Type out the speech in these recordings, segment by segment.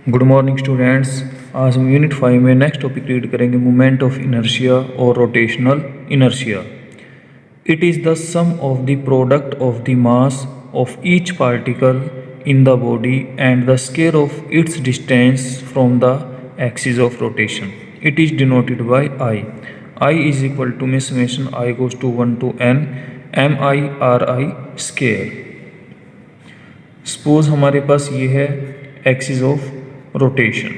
Good morning students. आज हम unit 5 में नेक्स्ट टॉपिक रीड करेंगे, मोमेंट ऑफ इनर्शिया और rotational inertia. It is the sum of the product of the mass of each particle in the body and the square of its distance from the axis of rotation. It is denoted by I. I is equal to में summation I goes to 1 to n M I R I square. Suppose हमारे पास ये है axis of rotation,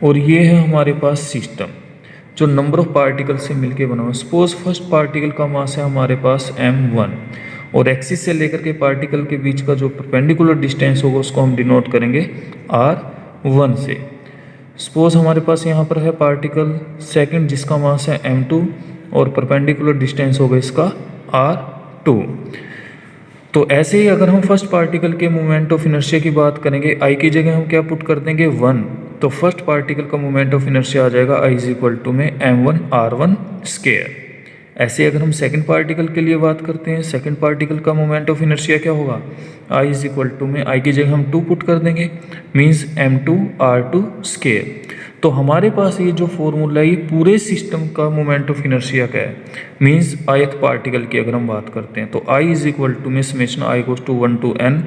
और ये है हमारे पास system जो नंबर ऑफ पार्टिकल से मिलके बना हुआ। सपोज फर्स्ट पार्टिकल का मास है हमारे पास m1 और एक्सिस से लेकर के पार्टिकल के बीच का जो परपेंडिकुलर डिस्टेंस होगा उसको हम डिनोट करेंगे r1 से। सपोज हमारे पास यहाँ पर है पार्टिकल सेकंड जिसका मास है m2 और परपेंडिकुलर डिस्टेंस होगा इसका r2। तो ऐसे ही अगर हम फर्स्ट पार्टिकल के मोमेंट ऑफ इनर्शिया की बात करेंगे, आई की जगह हम क्या पुट कर देंगे 1, तो फर्स्ट पार्टिकल का मोमेंट ऑफ इनर्शिया आ जाएगा आई इज इक्वल टू में m1 r1 स्केयर। ऐसे अगर हम सेकंड पार्टिकल के लिए बात करते हैं, सेकंड पार्टिकल का मोमेंट ऑफ इनर्शिया क्या होगा, आई इज इक्वल टू में आई की जगह हम 2 पुट कर देंगे, मीन्स m2 r2 स्केयर। तो हमारे पास ये जो फॉर्मूला है ये पूरे सिस्टम का मोमेंट ऑफ इनर्शिया का है, मीन्स ith पार्टिकल की अगर हम बात करते हैं तो i इज इक्वल टू में summation i goes to 1 to n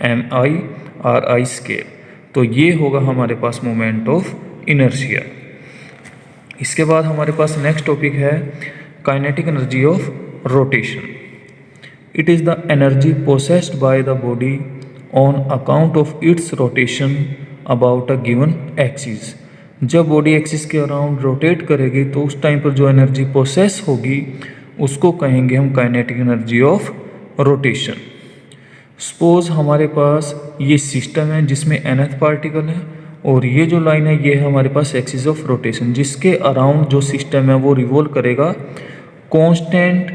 M I R I square. तो ये होगा हमारे पास मोमेंट ऑफ इनर्शिया। इसके बाद हमारे पास नेक्स्ट टॉपिक है kinetic energy of rotation. It is the energy possessed by the body on account of its rotation about a given axis. जब body axis के अराउंड रोटेट करेगी तो उस टाइम पर जो एनर्जी प्रोसेस होगी उसको कहेंगे हम kinetic energy of rotation. Suppose हमारे पास ये सिस्टम है जिसमें nth पार्टिकल है और ये जो लाइन है ये है हमारे पास एक्सिस ऑफ रोटेशन, जिसके अराउंड जो सिस्टम है वो रिवॉल्व करेगा कांस्टेंट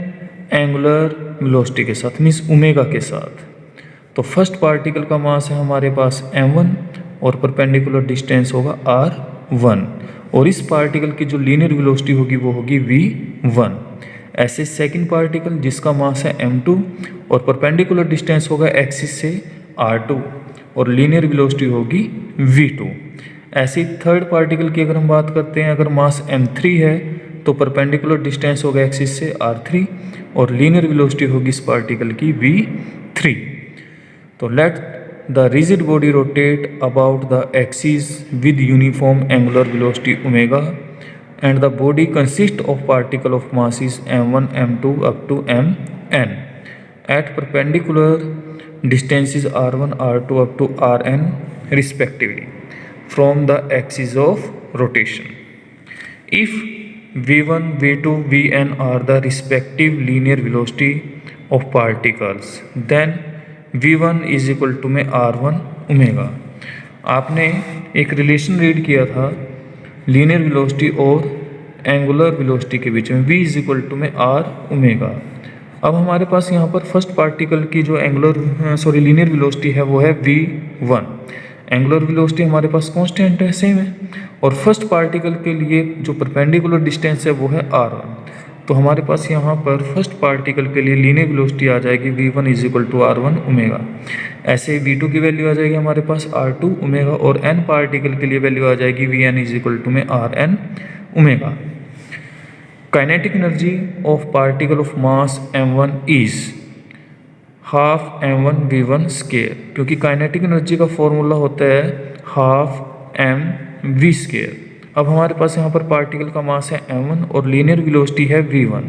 एंगुलर वेलोसिटी के साथ, मीन्स ओमेगा के साथ। तो फर्स्ट पार्टिकल का मास है हमारे पास m1 और परपेंडिकुलर डिस्टेंस होगा r1, और इस पार्टिकल की जो लीनियर वेलोसिटी होगी वो होगी v1। ऐसे सेकंड पार्टिकल जिसका मास है m2 और परपेंडिकुलर डिस्टेंस होगा एक्सिस से r2 और लीनियर वेलोसिटी होगी v2। ऐसे थर्ड पार्टिकल की अगर हम बात करते हैं, अगर मास m3 है तो परपेंडिकुलर डिस्टेंस होगा एक्सिस से r3 और लीनियर वेलोसिटी होगी इस पार्टिकल की v3। तो late the rigid body rotate about the axis with uniform angular velocity omega, and the body consists of particle of masses m1 m2 up to mn at perpendicular distances r1 r2 up to rn respectively from the axis of rotation. If v1 v2 vn are the respective linear velocity of particles, then v1 is equal to में r1 omega. आपने एक relation read किया था linear velocity और angular velocity के बीच में, v is equal to में r ओमेगा। अब हमारे पास यहाँ पर फर्स्ट पार्टिकल की जो लीनियर वेलोसिटी है वो है v1। एंगुलर वेलोसिटी हमारे पास कांस्टेंट है, सेम है, और फर्स्ट पार्टिकल के लिए जो परपेंडिकुलर डिस्टेंस है वो है r1। तो हमारे पास यहाँ पर फर्स्ट पार्टिकल के लिए लीनियर वेलोसिटी आ जाएगी v1 is equal to r1 omega. ऐसे v2 की वैल्यू आ जाएगी हमारे पास r2 ओमेगा, और n पार्टिकल के लिए वैल्यू आ जाएगी vn इज इक्वल टू में rn omega. Kinetic energy of particle of mass m1 is half m1 v1 square, क्योंकि काइनेटिक एनर्जी का फॉर्मूला होता है हाफ m v स्केयर। अब हमारे पास यहाँ पर पार्टिकल का मास है m1 और लीनियर वेलोसिटी है v1,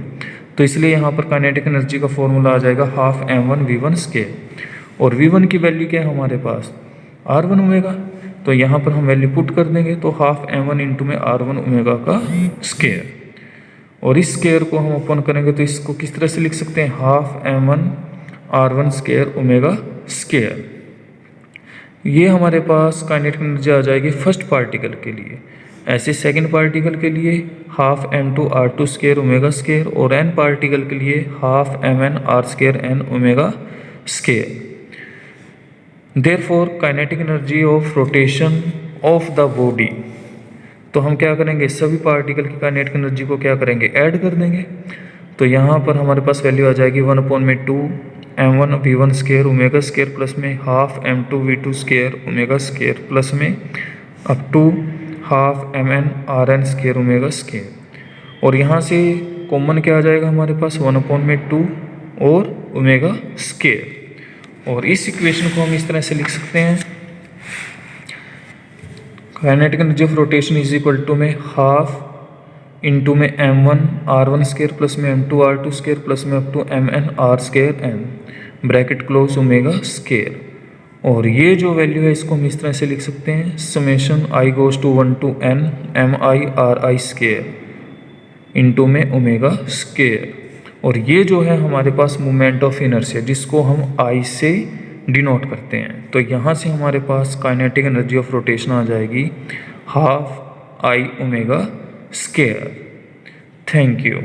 तो इसलिए यहाँ पर काइनेटिक एनर्जी का फॉर्मूला आ जाएगा हाफ m1 v1 स्केयर। और v1 की वैल्यू क्या है हमारे पास r1 ओमेगा, तो यहाँ पर हम वैल्यू पुट कर देंगे तो हाफ m1 इंटू में r1 ओमेगा का स्केयर। और इस स्केयर को हम ओपन करेंगे तो इसको किस तरह से लिख सकते हैं, half m1 r1 square omega square. ये हमारे पास काइनेटिक एनर्जी आ जाएगी फर्स्ट पार्टिकल के लिए। ऐसे सेकंड पार्टिकल के लिए half m2 r2 square omega square, और n पार्टिकल के लिए half mn r square n omega square. Therefore kinetic energy of rotation of the body, तो हम क्या करेंगे, सभी पार्टिकल की काइनेटिक एनर्जी को क्या करेंगे, ऐड कर देंगे। तो यहाँ पर हमारे पास वैल्यू आ जाएगी 1/2 m1v1 square omega square plus में half m2v2 square omega square plus में up to half mn rn square omega square. और यहाँ से कॉमन क्या आ जाएगा हमारे पास 1/2 और ओमेगा स्केयर। और इस इक्वेशन को हम इस तरह से लिख सकते हैं, kinetic energy of rotation is equal to में हाफ इंटू में m1 r1 स्केयर प्लस में m2 r2 स्केयर प्लस में up to mn r square n bracket close omega square. और ये जो वैल्यू है इसको हम इस तरह से लिख सकते हैं, summation i goes to 1 to n mi r i square into में ओमेगा स्केयर। और ये जो है हमारे पास मोमेंट ऑफ इनर्शिया जिसको हम I से डिनोट करते हैं। तो यहाँ से हमारे पास काइनेटिक एनर्जी ऑफ रोटेशन आ जाएगी half I omega square. Thank you.